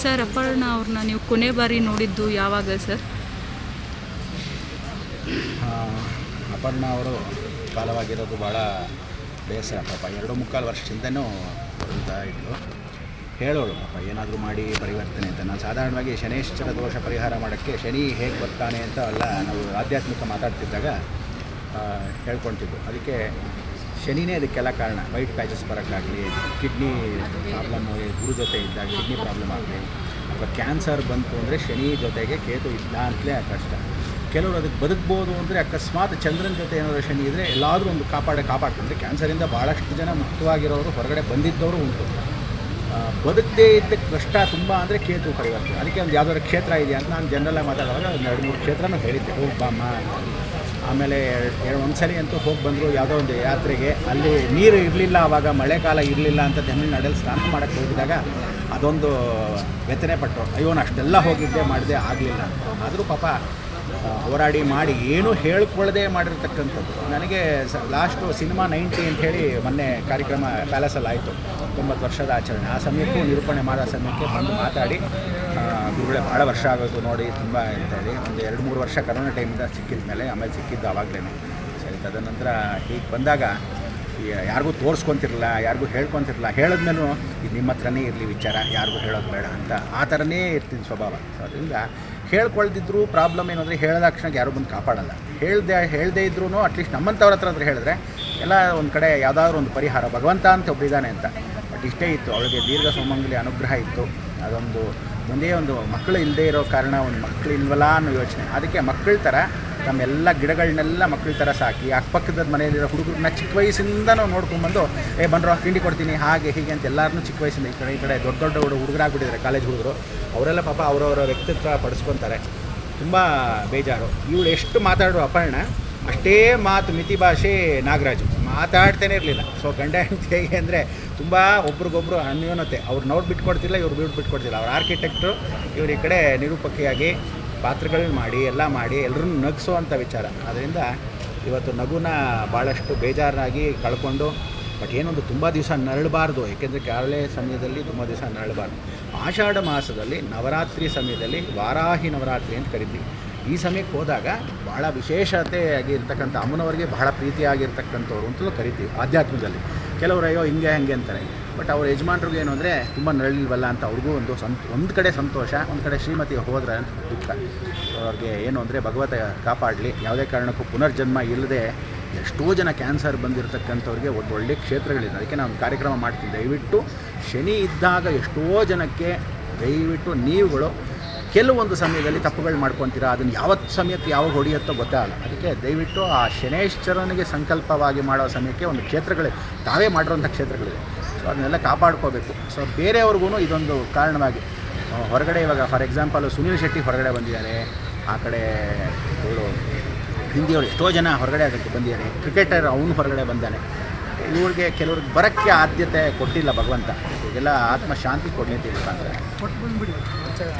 Sir Aparna ಅವ್ರನ್ನ ನೀವು ಕೊನೆ ಬಾರಿ ನೋಡಿದ್ದು ಯಾವಾಗ ಸರ್? ಅಪರ್ಣ ಅವರು ಕಾಲವಾಗಿರೋದು ಭಾಳ ಬೇಸರ ಪಾಪ. 2.25 ವರ್ಷದಿಂದನೂ ಬರ್ತಾ ಇದ್ದರು. ಹೇಳೋಳು ಪಾಪ ಏನಾದರೂ ಮಾಡಿ ಪರಿವರ್ತನೆ ಅಂತ. ನಾನು ಸಾಧಾರಣವಾಗಿ ಶನೇಶ್ವರ ದೋಷ ಪರಿಹಾರ ಮಾಡೋಕ್ಕೆ ಶನಿ ಹೇಗೆ ಬರ್ತಾನೆ ಅಂತ ಎಲ್ಲ ನಾವು ಆಧ್ಯಾತ್ಮಿಕ ಮಾತಾಡ್ತಿದ್ದಾಗ ಹೇಳ್ಕೊಳ್ತಿದ್ದು. ಅದಕ್ಕೆ ಶನಿನೇ ಅದಕ್ಕೆಲ್ಲ ಕಾರಣ. ವೈಟ್ ಪ್ಯಾಚಸ್ ಬರೋಕ್ಕಾಗಲಿ, ಕಿಡ್ನಿ ಪ್ರಾಬ್ಲಮ್ಮು ಗುರು ಜೊತೆ ಇದ್ದಾಗ ಕಿಡ್ನಿ ಪ್ರಾಬ್ಲಮ್ ಆಗಲಿ, ಅಥವಾ ಕ್ಯಾನ್ಸರ್ ಬಂತು ಅಂದರೆ ಶನಿ ಜೊತೆಗೆ ಕೇತು ಇಲ್ಲ ಅಂತಲೇ ಕಷ್ಟ. ಕೆಲವರು ಅದಕ್ಕೆ ಬದುಕ್ಬೋದು ಅಂದರೆ ಅಕಸ್ಮಾತ್ ಚಂದ್ರನ ಜೊತೆ ಏನಾದರೂ ಶನಿ ಇದ್ದರೆ ಎಲ್ಲಾದರೂ ಒಂದು ಕಾಪಾಡ್ಕೊಂಡ್ರೆ ಕ್ಯಾನ್ಸರಿಂದ ಭಾಳಷ್ಟು ಜನ ಮುಕ್ತವಾಗಿರೋರು ಹೊರಗಡೆ ಬಂದಿದ್ದವರು ಉಂಟು. ಬದುಕದೇ ಇದ್ದ ಕಷ್ಟ ತುಂಬ ಅಂದರೆ ಕೇತು ಪರಿವರ್ತನೆ. ಅದಕ್ಕೆ ಒಂದು ಯಾವುದಾದ್ರು ಕ್ಷೇತ್ರ ಇದೆಯಾ ಅಂತ ನಾನು ಜನರಲ್ಲಾಗಿ ಮಾತಾಡುವಾಗ ಒಂದು 2-3 ಕ್ಷೇತ್ರನೂ ಹೇಳಿದ್ದೆ, ಹೋಗಿ ಬಾಮ್ಮ. ಆಮೇಲೆ ಒಂದು ಸಲ ಅಂತೂ ಹೋಗಿ ಬಂದರು ಯಾವುದೋ ಒಂದು ಯಾತ್ರೆಗೆ. ಅಲ್ಲಿ ನೀರು ಇರಲಿಲ್ಲ, ಆವಾಗ ಮಳೆಗಾಲ ಇರಲಿಲ್ಲ ಅಂತ ತಮಿಳ್ನಾಡಲ್ಲಿ ಸ್ನಾನ ಮಾಡೋಕ್ಕೆ ಹೋಗಿದಾಗ ಅದೊಂದು ವ್ಯಥನೆ ಪಟ್ಟರು. ಅಯ್ಯೋ ನಾನು ಅಷ್ಟೆಲ್ಲ ಹೋಗಿದ್ದೆ ಮಾಡಿದೆ ಆಗಲಿಲ್ಲ. ಆದರೂ ಪಾಪ ಹೋರಾಡಿ ಮಾಡಿ ಏನೂ ಹೇಳ್ಕೊಳ್ಳದೆ ಮಾಡಿರ್ತಕ್ಕಂಥದ್ದು. ನನಗೆ ಲಾಸ್ಟು ಸಿನಿಮಾ 90 ಅಂತ ಹೇಳಿ ಮೊನ್ನೆ ಕಾರ್ಯಕ್ರಮ ಪ್ಯಾಲೇಸಲ್ಲಿ ಆಯಿತು, 90 ವರ್ಷದ ಆಚರಣೆ. ಆ ಸಮಯಕ್ಕೂ ನಿರೂಪಣೆ ಮಾಡೋ ಸಮಯಕ್ಕೆ ಬಂದು ಮಾತಾಡಿ, ಗುರುಗಳೇ ಭಾಳ ವರ್ಷ ಆಗೋದು ನೋಡಿ ತುಂಬ ಅಂತೇಳಿ. ಒಂದು 2-3 ವರ್ಷ ಕರೋನಾ ಟೈಮಿಂದ ಸಿಕ್ಕಿದ ಮೇಲೆ ಆಮೇಲೆ ಸಿಕ್ಕಿದ್ದು ಆವಾಗಲೇ ಸರಿ. ತದನಂತರ ಹೀಗೆ ಬಂದಾಗ ಯಾರಿಗೂ ತೋರಿಸ್ಕೊತಿರಲಿಲ್ಲ, ಯಾರಿಗೂ ಹೇಳ್ಕೊತಿರಲಿಲ್ಲ. ಹೇಳಿದ್ಮೇಲೂ ಇದು ನಿಮ್ಮ ಹತ್ರನೇ ಇರಲಿ ವಿಚಾರ, ಯಾರಿಗೂ ಹೇಳೋದು ಬೇಡ ಅಂತ ಆ ಥರನೇ ಇರ್ತೀನಿ ಸ್ವಭಾವ. ಸೊ ಅದರಿಂದ ಹೇಳ್ಕೊಳ್ದಿದ್ರು ಪ್ರಾಬ್ಲಮ್ ಏನಂದರೆ ಹೇಳಿದ ತಕ್ಷಣ ಯಾರೂ ಬಂದು ಕಾಪಾಡಲ್ಲ. ಹೇಳದೇ ಇದ್ರೂ ಅಟ್ಲೀಸ್ಟ್ ನಮ್ಮಂಥವ್ರ ಹತ್ರ ಅಂದರೆ ಹೇಳಿದ್ರೆ ಎಲ್ಲ ಒಂದು ಕಡೆ ಯಾವುದಾದ್ರೂ ಒಂದು ಪರಿಹಾರ, ಭಗವಂತ ಅಂತ ಒಬ್ಬರಿದ್ದಾನೆ ಅಂತ. ಬಟ್ ಇಷ್ಟೇ ಇತ್ತು, ಅವಳಿಗೆ ದೀರ್ಘ ಸುಮಂಗಲಿ ಅನುಗ್ರಹ ಇತ್ತು. ಅದೊಂದು ಮುಂದೆ ಒಂದು ಮಕ್ಕಳು ಇಲ್ಲದೇ ಇರೋ ಕಾರಣ ಒಂದು ಮಕ್ಕಳು ಇಲ್ವಲ್ಲ ಅನ್ನೋ ಯೋಚನೆ. ಅದಕ್ಕೆ ಮಕ್ಕಳ ಥರ ತಮ್ಮೆಲ್ಲ ಗಿಡಗಳನ್ನೆಲ್ಲ ಮಕ್ಕಳ ಥರ ಸಾಕಿ, ಅಕ್ಕಪಕ್ಕದ ಮನೆಯಲ್ಲಿರೋ ಹುಡುಗರನ್ನ ಚಿಕ್ಕ ವಯಸ್ಸಿಂದ ನಾವು ನೋಡ್ಕೊಂಡ್ಬಂದು ಬಂದರು ತಿಂಡಿ ಕೊಡ್ತೀನಿ ಹಾಗೆ ಹೀಗೆ ಅಂತ ಎಲ್ಲರನ್ನೂ ಚಿಕ್ಕ ವಯಸ್ಸಿಂದ ಈ ಕಡೆ ದೊಡ್ಡ ಹುಡುಗರಾಗ್ಬಿಟ್ಟಿದ್ದಾರೆ, ಕಾಲೇಜ್ ಹುಡುಗರು. ಅವರೆಲ್ಲ ಪಾಪ ಅವರವರ ವ್ಯಕ್ತಿತ್ವ ಪಡಿಸ್ಕೊತಾರೆ. ತುಂಬ ಬೇಜಾರು. ಇವಳು ಎಷ್ಟು ಮಾತಾಡೋ ಅಪರ್ಣ ಅಷ್ಟೇ ಮಾತು ಮಿತಿ ಭಾಷೆ ನಾಗರಾಜು ಮಾತಾಡ್ತಾನೆ ಇರಲಿಲ್ಲ. ಸೊ ಗಂಡ ಹೆಂಡತಿ ಹೇಗೆ ಅಂದರೆ ತುಂಬ ಒಬ್ರಿಗೊಬ್ರು ಅನ್ಯೋನ್ಯತೆ. ಅವ್ರು ನೋಡಿ ಬಿಟ್ಕೊಡ್ತಿಲ್ಲ, ಇವ್ರು ಬಿಟ್ಕೊಡ್ತಿಲ್ಲ. ಅವ್ರು ಆರ್ಕಿಟೆಕ್ಟ್ರು, ಇವ್ರು ಈ ಕಡೆ ನಿರೂಪಕಿಯಾಗಿ ಪಾತ್ರಗಳನ್ನ ಮಾಡಿ ಎಲ್ಲ ಮಾಡಿ ಎಲ್ಲರನ್ನೂ ನಗಿಸೋವಂಥ ವಿಚಾರ. ಅದರಿಂದ ಇವತ್ತು ನಗುನ ಭಾಳಷ್ಟು ಬೇಜಾರಾಗಿ ಕಳ್ಕೊಂಡು, ಬಟ್ ಏನೊಂದು ತುಂಬ ದಿವಸ ನರಳಬಾರ್ದು. ಏಕೆಂದರೆ ಕಾರಳೆ ಸಮಯದಲ್ಲಿ ತುಂಬ ದಿವಸ ನರಳಬಾರ್ದು. ಆಷಾಢ ಮಾಸದಲ್ಲಿ ನವರಾತ್ರಿ ಸಮಯದಲ್ಲಿ ವಾರಾಹಿ ನವರಾತ್ರಿ ಅಂತ ಕರಿತೀವಿ. ಈ ಸಮಯಕ್ಕೆ ಹೋದಾಗ ಭಾಳ ವಿಶೇಷತೆಯಾಗಿ ಇರ್ತಕ್ಕಂಥ ಅಮ್ಮನವರಿಗೆ ಬಹಳ ಪ್ರೀತಿಯಾಗಿರ್ತಕ್ಕಂಥವ್ರು ಅಂತಲೂ ಕರಿತೀವಿ ಆಧ್ಯಾತ್ಮದಲ್ಲಿ. ಕೆಲವರು ಅಯ್ಯೋ ಹಿಂಗೆ ಹಂಗೆ ಅಂತಾರೆ. ಬಟ್ ಅವ್ರ ಯಜಮಾನ್ರಿಗೆ ಏನು ಅಂದರೆ ತುಂಬ ನರಳಿಲ್ವಲ್ಲ ಅಂತ ಅವ್ರಿಗೂ ಒಂದು ಕಡೆ ಸಂತೋಷ, ಒಂದು ಕಡೆ ಶ್ರೀಮತಿ ಹೋದ್ರೆ ಅಂತ ದುಃಖ. ಅವ್ರಿಗೆ ಏನು ಅಂದರೆ ಭಗವಂತ ಕಾಪಾಡಲಿ. ಯಾವುದೇ ಕಾರಣಕ್ಕೂ ಪುನರ್ಜನ್ಮ ಇಲ್ಲದೆ ಎಷ್ಟೋ ಜನ ಕ್ಯಾನ್ಸರ್ ಬಂದಿರತಕ್ಕಂಥವ್ರಿಗೆ ಒಂದು ಒಳ್ಳೆಯ ಕ್ಷೇತ್ರಗಳಿದೆ. ಅದಕ್ಕೆ ನಾನು ಕಾರ್ಯಕ್ರಮ ಮಾಡ್ತೀನಿ. ದಯವಿಟ್ಟು ಶನಿ ಇದ್ದಾಗ ಎಷ್ಟೋ ಜನಕ್ಕೆ ದಯವಿಟ್ಟು ನೀವುಗಳು ಕೆಲವೊಂದು ಸಮಯದಲ್ಲಿ ತಪ್ಪುಗಳು ಮಾಡ್ಕೊತೀರಾ. ಅದನ್ನು ಯಾವತ್ತು ಸಮಯಕ್ಕೆ ಯಾವಾಗ ಹೊಡೆಯುತ್ತೋ ಗೊತ್ತಾಗಲ್ಲ. ಅದಕ್ಕೆ ದಯವಿಟ್ಟು ಆ ಶನೇಶ್ವರನಿಗೆ ಸಂಕಲ್ಪವಾಗಿ ಮಾಡೋ ಸಮಯಕ್ಕೆ ಒಂದು ಕ್ಷೇತ್ರಗಳಿವೆ, ತಾವೇ ಮಾಡಿರೋಂಥ ಕ್ಷೇತ್ರಗಳಿವೆ. ಸೊ ಅದನ್ನೆಲ್ಲ ಕಾಪಾಡ್ಕೋಬೇಕು. ಸೊ ಬೇರೆಯವ್ರಿಗೂ ಇದೊಂದು ಕಾರಣವಾಗಿ ಹೊರಗಡೆ ಇವಾಗ ಫಾರ್ ಎಕ್ಸಾಂಪಲ್ ಸುನೀಲ್ ಶೆಟ್ಟಿ ಹೊರಗಡೆ ಬಂದಿದ್ದಾರೆ, ಆ ಕಡೆ ಇವಳು ಹಿಂದಿಯವರು ಎಷ್ಟೋ ಜನ ಹೊರಗಡೆ ಅದಕ್ಕೆ ಬಂದಿದ್ದಾರೆ. ಕ್ರಿಕೆಟರ್ ಅವನು ಹೊರಗಡೆ ಬಂದಾನೆ. ಇವ್ರಿಗೆ ಕೆಲವ್ರಿಗೆ ಬರೋಕ್ಕೆ ಆದ್ಯತೆ ಕೊಟ್ಟಿಲ್ಲ ಭಗವಂತ. ಈಗೆಲ್ಲ ಆತ್ಮಶಾಂತಿ ಕೊಡಲಿ ಅಂತ ಹೇಳ್ತಾರೆ.